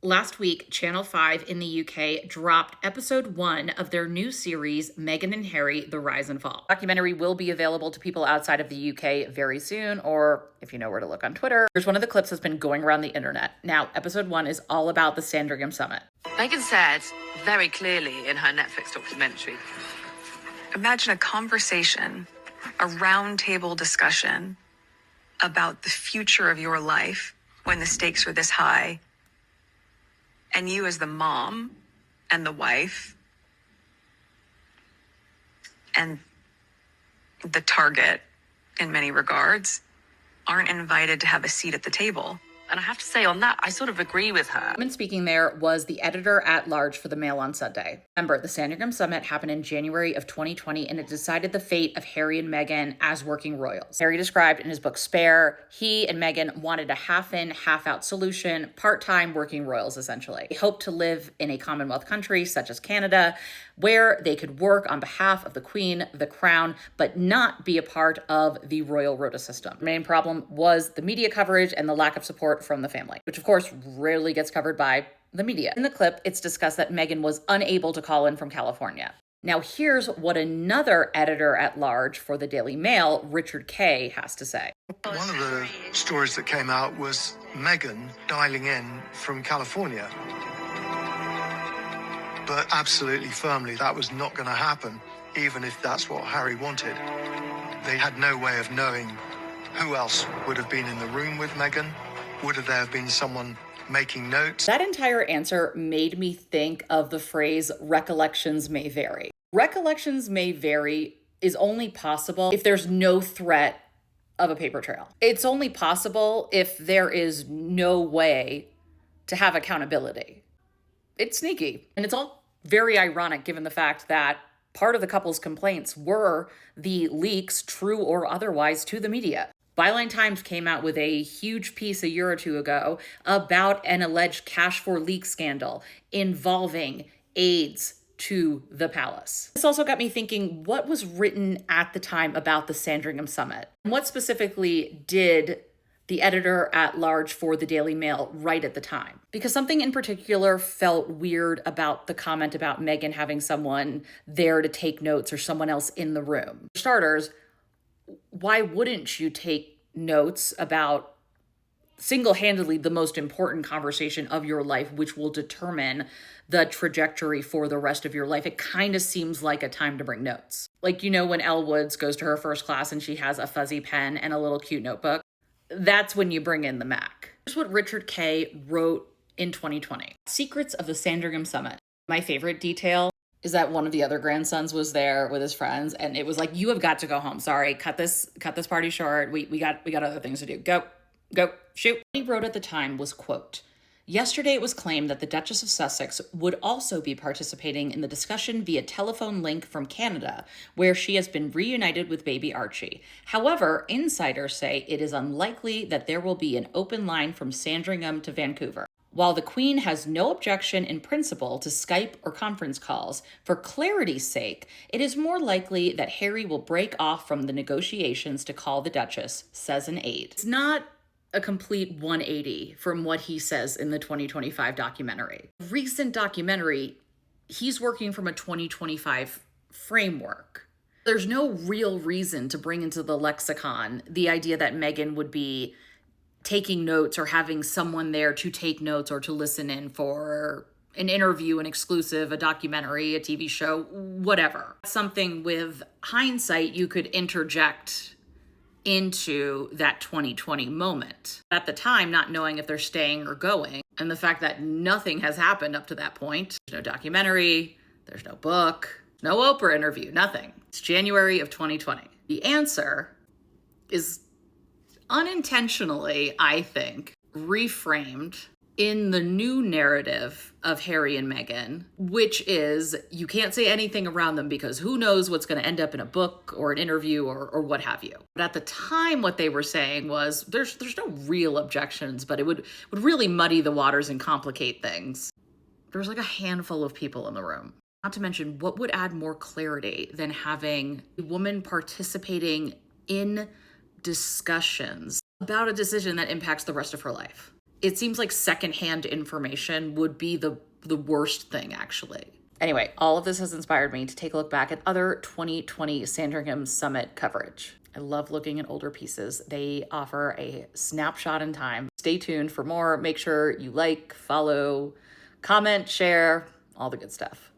Last week, Channel 5 in the UK dropped episode 1 of their new series, Meghan and Harry, The Rise and Fall. The documentary will be available to people outside of the UK very soon, or if you know where to look on Twitter. Here's one of the clips that's been going around the internet. Now, episode 1 is all about the Sandringham Summit. Meghan said very clearly in her Netflix documentary, imagine a conversation, a roundtable discussion about the future of your life when the stakes are this high. And you as the mom and the wife and the target in many regards aren't invited to have a seat at the table. and I have to say on that, I sort of agree with her. The woman speaking there was the editor-at-large for the Mail on Sunday. Remember, the Sandringham Summit happened in January of 2020, and it decided the fate of Harry and Meghan as working royals. Harry described in his book Spare, he and Meghan wanted a half-in, half-out solution, part-time working royals, essentially. They hoped to live in a Commonwealth country, such as Canada, where they could work on behalf of the Queen, the Crown, but not be a part of the royal rota system. The main problem was the media coverage and the lack of support from the family, which of course rarely gets covered by the media. In the clip, it's discussed that Meghan was unable to call in from California. Now here's what another editor-at-large for the Daily Mail, Richard Kay, has to say. One of the stories that came out was Meghan dialing in from California. But absolutely firmly, that was not going to happen, even if that's what Harry wanted. They had no way of knowing who else would have been in the room with Meghan. Would there have been someone making notes? That entire answer made me think of the phrase, recollections may vary. Recollections may vary is only possible if there's no threat of a paper trail. It's only possible if there is no way to have accountability. It's sneaky. And it's all very ironic given the fact that part of the couple's complaints were the leaks, true or otherwise, to the media. Byline Times came out with a huge piece a year or two ago about an alleged cash for leak scandal involving aides to the palace. This also got me thinking, what was written at the time about the Sandringham Summit? What specifically did the editor-at-large for the Daily Mail write at the time? Because something in particular felt weird about the comment about Meghan having someone there to take notes or someone else in the room. For starters, why wouldn't you take notes about single-handedly the most important conversation of your life, which will determine the trajectory for the rest of your life? It kind of seems like a time to bring notes. Like, you know, when Elle Woods goes to her first class and she has a fuzzy pen and a little cute notebook, that's when you bring in the Mac. Here's what Richard Kay wrote in 2020. Secrets of the Sandringham Summit. My favorite detail is that one of the other grandsons was there with his friends, and it was like, you have got to go home. Sorry, cut this party short. We got other things to do. Go, shoot. What he wrote at the time was, quote, yesterday it was claimed that the Duchess of Sussex would also be participating in the discussion via telephone link from Canada, where she has been reunited with baby Archie. However, insiders say it is unlikely that there will be an open line from Sandringham to Vancouver. While the Queen has no objection in principle to Skype or conference calls, for clarity's sake, it is more likely that Harry will break off from the negotiations to call the Duchess, says an aide. It's not a complete 180 from what he says in the 2025 documentary. Recent documentary, he's working from a 2025 framework. There's no real reason to bring into the lexicon the idea that Meghan would be taking notes or having someone there to take notes or to listen in for an interview, an exclusive, a documentary, a TV show, whatever. Something with hindsight you could interject into that 2020 moment. At the time, not knowing if they're staying or going, and the fact that nothing has happened up to that point. There's no documentary, there's no book, no Oprah interview, nothing. It's January of 2020. The answer is unintentionally, I think, reframed in the new narrative of Harry and Meghan, which is you can't say anything around them because who knows what's going to end up in a book or an interview or what have you. But at the time, what they were saying was there's no real objections, but it would really muddy the waters and complicate things. There's like a handful of people in the room. Not to mention, what would add more clarity than having a woman participating in discussions about a decision that impacts the rest of her life? It seems like secondhand information would be the worst thing, actually. Anyway, all of this has inspired me to take a look back at other 2020 Sandringham Summit coverage. I love looking at older pieces. They offer a snapshot in time. Stay tuned for more. Make sure you like, follow, comment, share, all the good stuff.